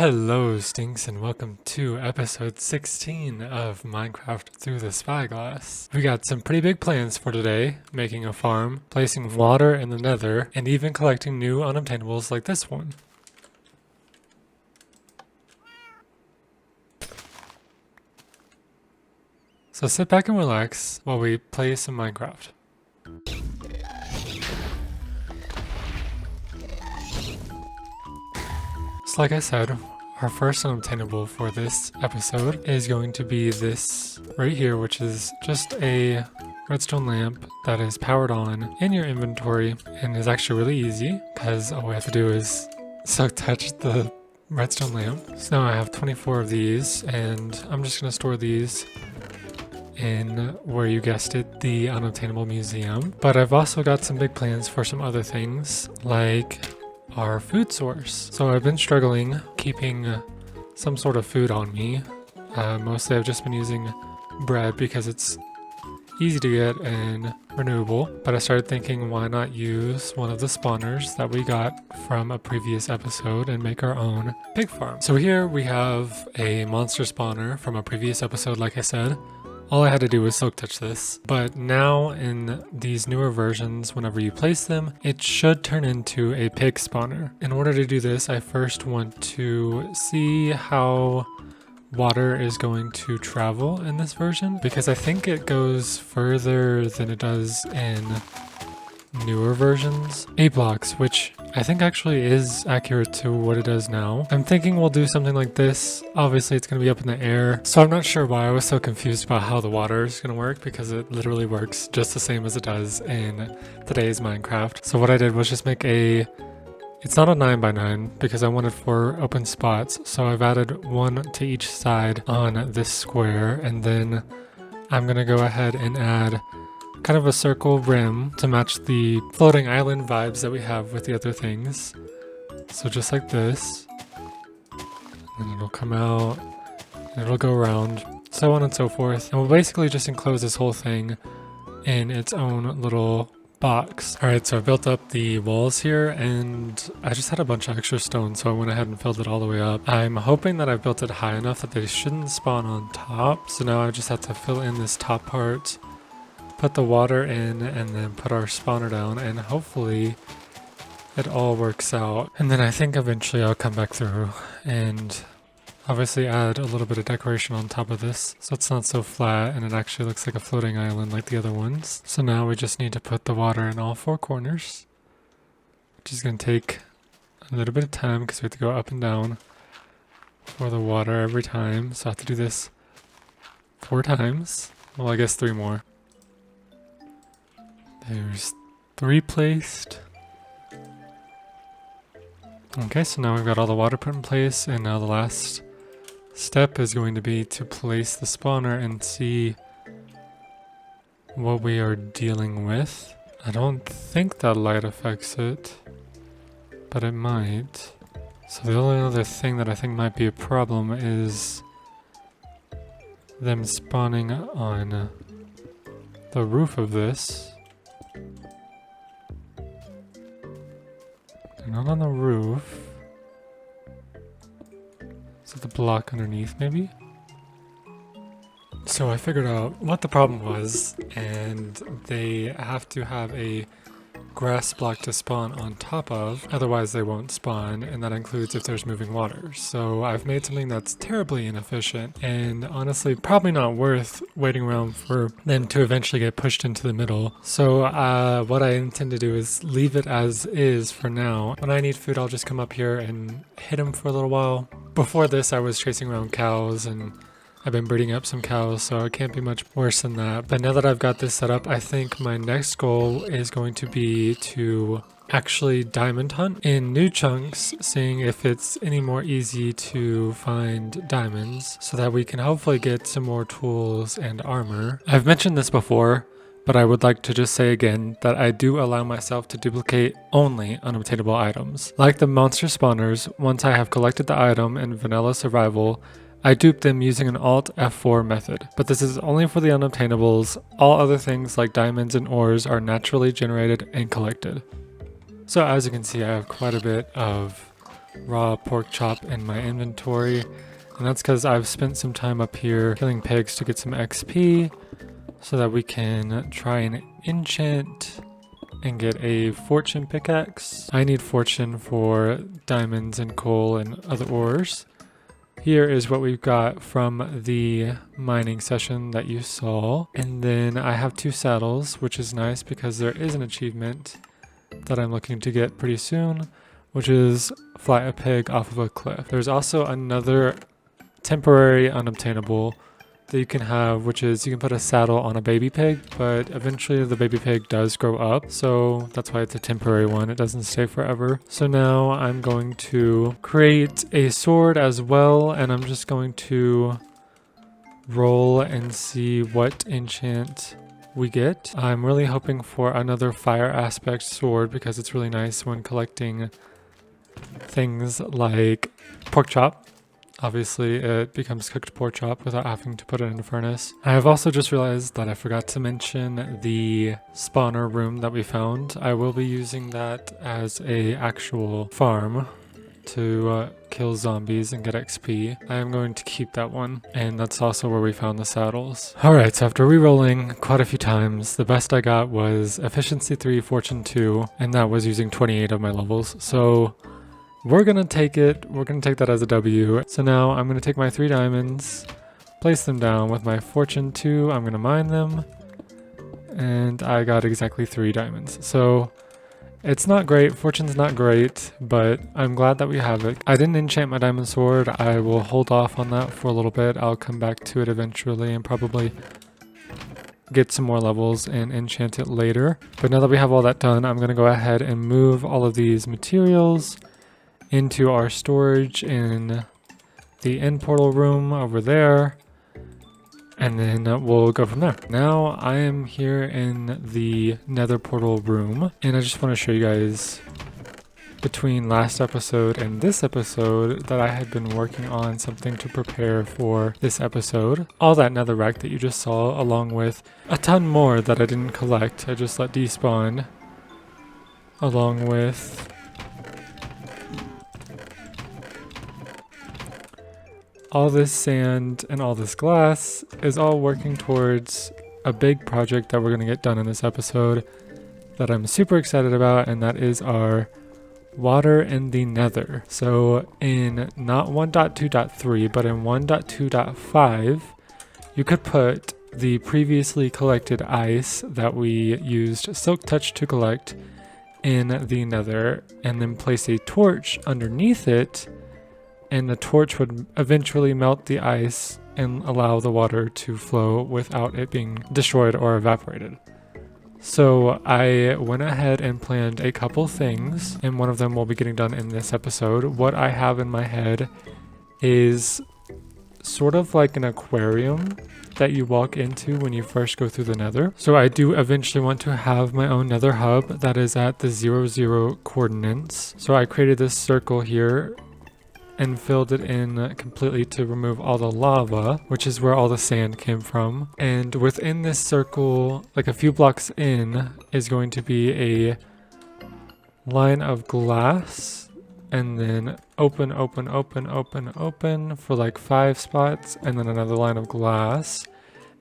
Hello Stinks and welcome to episode 16 of Minecraft Through the Spyglass. We got some pretty big plans for today, making a farm, placing water in the nether, and even collecting new unobtainables like this one. So sit back and relax while we play some Minecraft. So like I said, our first unobtainable for this episode is going to be this right here, which is just a redstone lamp that is powered on in your inventory and is actually really easy because all we have to do is touch the redstone lamp. So now I have 24 of these and I'm just going to store these in where you guessed it, the unobtainable museum. But I've also got some big plans for some other things like our food source. So I've been struggling keeping some sort of food on me. Mostly I've just been using bread because it's easy to get and renewable. But I started thinking, why not use one of the spawners that we got from a previous episode and make our own pig farm. So here we have a monster spawner from a previous episode, like I said. All I had to do was silk touch this, but now in these newer versions, whenever you place them, it should turn into a pig spawner. In order to do this, I first want to see how water is going to travel in this version, because I think it goes further than it does in newer versions. 8 blocks, which I think actually is accurate to what it does now. I'm thinking we'll do something like this. Obviously it's going to be up in the air, so I'm not sure why I was so confused about how the water is going to work, because it literally works just the same as it does in today's Minecraft. So what I did was just make it's not a 9x9 because I wanted 4 open spots, so I've added 1 to each side on this square, and then I'm going to go ahead and add kind of a circle rim to match the floating island vibes that we have with the other things. So just like this, and it'll come out, and it'll go around, so on and so forth. And we'll basically just enclose this whole thing in its own little box. Alright, so I built up the walls here, and I just had a bunch of extra stone, so I went ahead and filled it all the way up. I'm hoping that I've built it high enough that they shouldn't spawn on top, so now I just have to fill in this top part, put the water in, and then put our spawner down, and hopefully it all works out. And then I think eventually I'll come back through and obviously add a little bit of decoration on top of this so it's not so flat and it actually looks like a floating island like the other ones. So now we just need to put the water in all 4 corners, which is going to take a little bit of time because we have to go up and down for the water every time. So I have to do this 4 times. Well, I guess 3 more. There's 3 placed. Okay, so now we've got all the water put in place, and now the last step is going to be to place the spawner and see what we are dealing with. I don't think that light affects it, but it might. So the only other thing that I think might be a problem is them spawning on the roof of this. They're not on the roof. Is it the block underneath, maybe? So I figured out what the problem was, and they have to have a grass block to spawn on top of, otherwise they won't spawn, and that includes if there's moving water. So I've made something that's terribly inefficient, and honestly probably not worth waiting around for them to eventually get pushed into the middle. So what I intend to do is leave it as is for now. When I need food, I'll just come up here and hit them for a little while. Before this I was chasing around cows, and I've been breeding up some cows, so it can't be much worse than that. But now that I've got this set up, I think my next goal is going to be to actually diamond hunt in new chunks, seeing if it's any more easy to find diamonds so that we can hopefully get some more tools and armor. I've mentioned this before, but I would like to just say again that I do allow myself to duplicate only unobtainable items. Like the monster spawners, once I have collected the item in vanilla survival, I dupe them using an Alt F4 method, but this is only for the unobtainables. All other things like diamonds and ores are naturally generated and collected. So as you can see, I have quite a bit of raw pork chop in my inventory. And that's because I've spent some time up here killing pigs to get some XP so that we can try and enchant and get a fortune pickaxe. I need fortune for diamonds and coal and other ores. Here is what we've got from the mining session that you saw. And then I have 2 saddles, which is nice because there is an achievement that I'm looking to get pretty soon, which is fly a pig off of a cliff. There's also another temporary unobtainable that you can have, which is you can put a saddle on a baby pig, but eventually the baby pig does grow up, so that's why it's a temporary one. It doesn't stay forever. So now I'm going to create a sword as well, and I'm just going to roll and see what enchant we get. I'm really hoping for another fire aspect sword because it's really nice when collecting things like pork chop. Obviously, it becomes cooked pork chop without having to put it in a furnace. I have also just realized that I forgot to mention the spawner room that we found. I will be using that as a actual farm to kill zombies and get XP. I am going to keep that one, and that's also where we found the saddles. Alright, so after re-rolling quite a few times, the best I got was efficiency 3, fortune 2, and that was using 28 of my levels. So we're gonna take it. We're gonna take that as a W. So now I'm gonna take my 3 diamonds, place them down with my fortune 2. I'm gonna mine them, and I got exactly 3 diamonds. So it's not great. Fortune's not great, but I'm glad that we have it. I didn't enchant my diamond sword. I will hold off on that for a little bit. I'll come back to it eventually and probably get some more levels and enchant it later. But now that we have all that done, I'm gonna go ahead and move all of these materials into our storage in the end portal room over there, and then we'll go from there. Now I am here in the nether portal room, and I just want to show you guys between last episode and this episode that I had been working on something to prepare for this episode. All that netherrack that you just saw, along with a ton more that I didn't collect, I just let despawn, along with all this sand and all this glass is all working towards a big project that we're going to get done in this episode that I'm super excited about, and that is our water in the nether. So in not 1.2.3 but in 1.2.5 you could put the previously collected ice that we used Silk Touch to collect in the nether, and then place a torch underneath it, and the torch would eventually melt the ice and allow the water to flow without it being destroyed or evaporated. So I went ahead and planned a couple things, and one of them will be getting done in this episode. What I have in my head is sort of like an aquarium that you walk into when you first go through the nether. So I do eventually want to have my own nether hub that is at the 0, 0 coordinates. So I created this circle here and filled it in completely to remove all the lava, which is where all the sand came from. And within this circle, like a few blocks in, is going to be a line of glass, and then open for like 5 spots, and then another line of glass.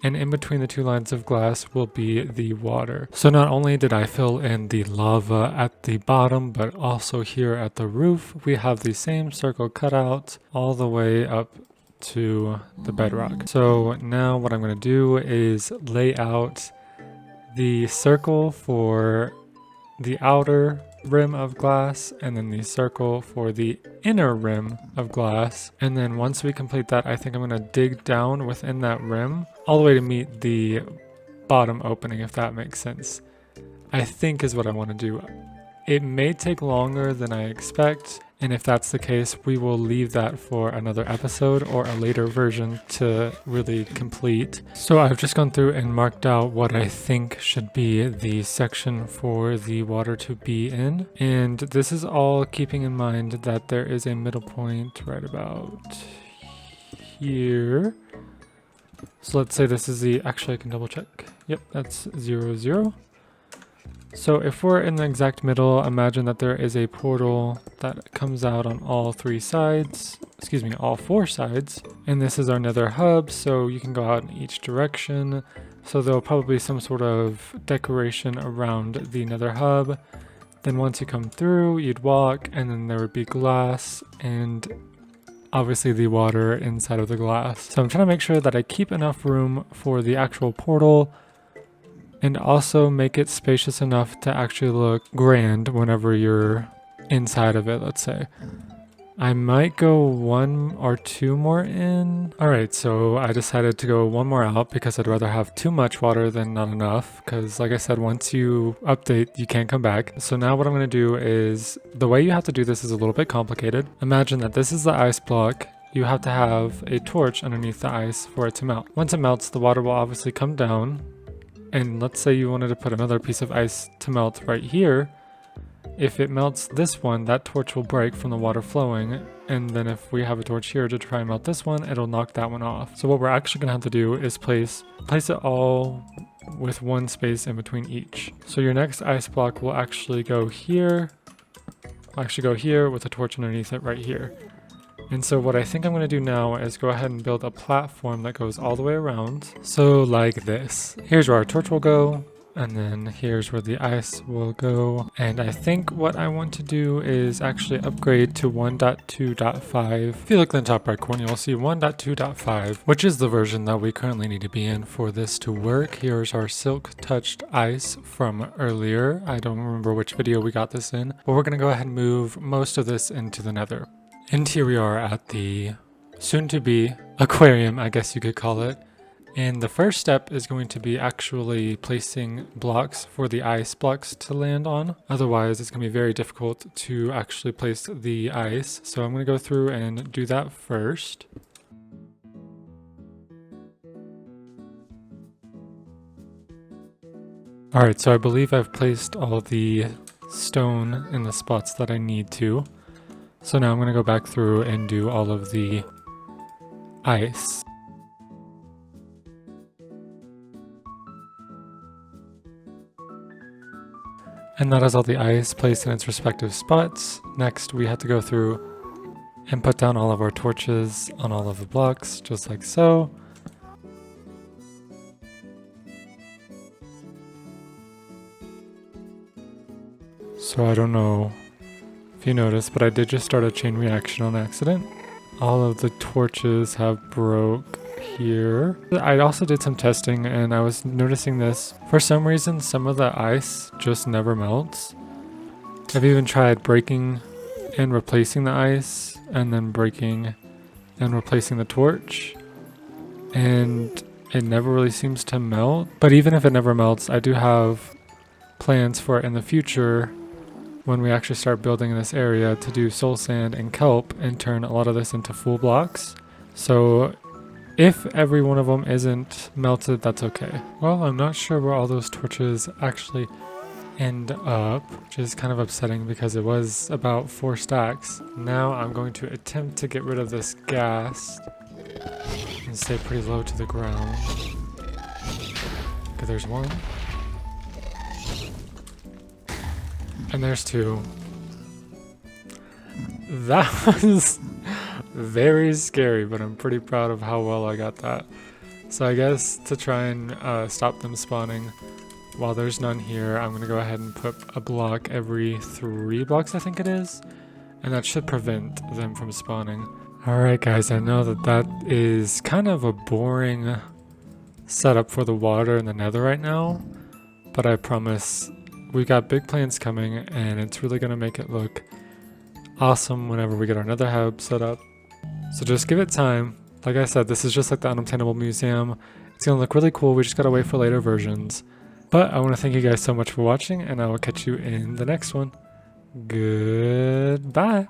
And in between the 2 lines of glass will be the water. So not only did I fill in the lava at the bottom, but also here at the roof, we have the same circle cut out all the way up to the bedrock. So now what I'm going to do is lay out the circle for the outer rim of glass, and then the circle for the inner rim of glass. And then once we complete that, I think I'm going to dig down within that rim all the way to meet the bottom opening, if that makes sense. I think is what I want to do. It may take longer than I expect, and if that's the case, we will leave that for another episode or a later version to really complete. So I've just gone through and marked out what I think should be the section for the water to be in. And this is all keeping in mind that there is a middle point right about here. So let's say this is the, actually I can double check. Yep, that's 0, 0. So if we're in the exact middle, imagine that there is a portal that comes out on all 3 sides, excuse me, all 4 sides. And this is our nether hub, so you can go out in each direction. So there'll probably be some sort of decoration around the nether hub. Then once you come through, you'd walk, and then there would be glass and obviously the water inside of the glass. So I'm trying to make sure that I keep enough room for the actual portal and also make it spacious enough to actually look grand whenever you're inside of it, let's say. I might go 1 or 2 more in. Alright, so I decided to go 1 more out because I'd rather have too much water than not enough, because like I said, once you update, you can't come back. So now what I'm going to do is, the way you have to do this is a little bit complicated. Imagine that this is the ice block. You have to have a torch underneath the ice for it to melt. Once it melts, the water will obviously come down. And let's say you wanted to put another piece of ice to melt right here. If it melts this one, that torch will break from the water flowing, and then if we have a torch here to try and melt this one, it'll knock that one off. So what we're actually gonna have to do is place it all with 1 space in between each. So your next ice block will actually go here, with a torch underneath it right here. And so what I think I'm going to do now is go ahead and build a platform that goes all the way around. So like this. Here's where our torch will go. And then here's where the ice will go. And I think what I want to do is actually upgrade to 1.2.5. If you look in the top right corner, you'll see 1.2.5, which is the version that we currently need to be in for this to work. Here's our silk touched ice from earlier. I don't remember which video we got this in, but we're going to go ahead and move most of this into the nether. And here we are at the soon-to-be aquarium, I guess you could call it. And the first step is going to be actually placing blocks for the ice blocks to land on. Otherwise, it's going to be very difficult to actually place the ice. So I'm going to go through and do that first. Alright, so I believe I've placed all the stone in the spots that I need to. So now I'm going to go back through and do all of the ice. And that is all the ice placed in its respective spots. Next, we have to go through and put down all of our torches on all of the blocks, just like so. So I don't know if you noticed, but I did just start a chain reaction on accident. All of the torches have broke here. I also did some testing and I was noticing this. For some reason, some of the ice just never melts. I've even tried breaking and replacing the ice and then breaking and replacing the torch, and it never really seems to melt. But even if it never melts, I do have plans for it in the future when we actually start building in this area to do soul sand and kelp and turn a lot of this into full blocks. So if every one of them isn't melted, that's okay. Well, I'm not sure where all those torches actually end up, which is kind of upsetting because it was about 4 stacks. Now I'm going to attempt to get rid of this gas and stay pretty low to the ground. Okay, there's 1. And there's 2. That was very scary, but I'm pretty proud of how well I got that. So I guess to try and stop them spawning, while there's none here, I'm going to go ahead and put a block every 3 blocks, I think it is. And that should prevent them from spawning. Alright guys, I know that is kind of a boring setup for the water in the nether right now. But I promise we got big plans coming, and it's really going to make it look awesome whenever we get our nether hub set up. So just give it time. Like I said, this is just like the unobtainable museum. It's going to look really cool. We just got to wait for later versions. But I want to thank you guys so much for watching, and I will catch you in the next one. Goodbye.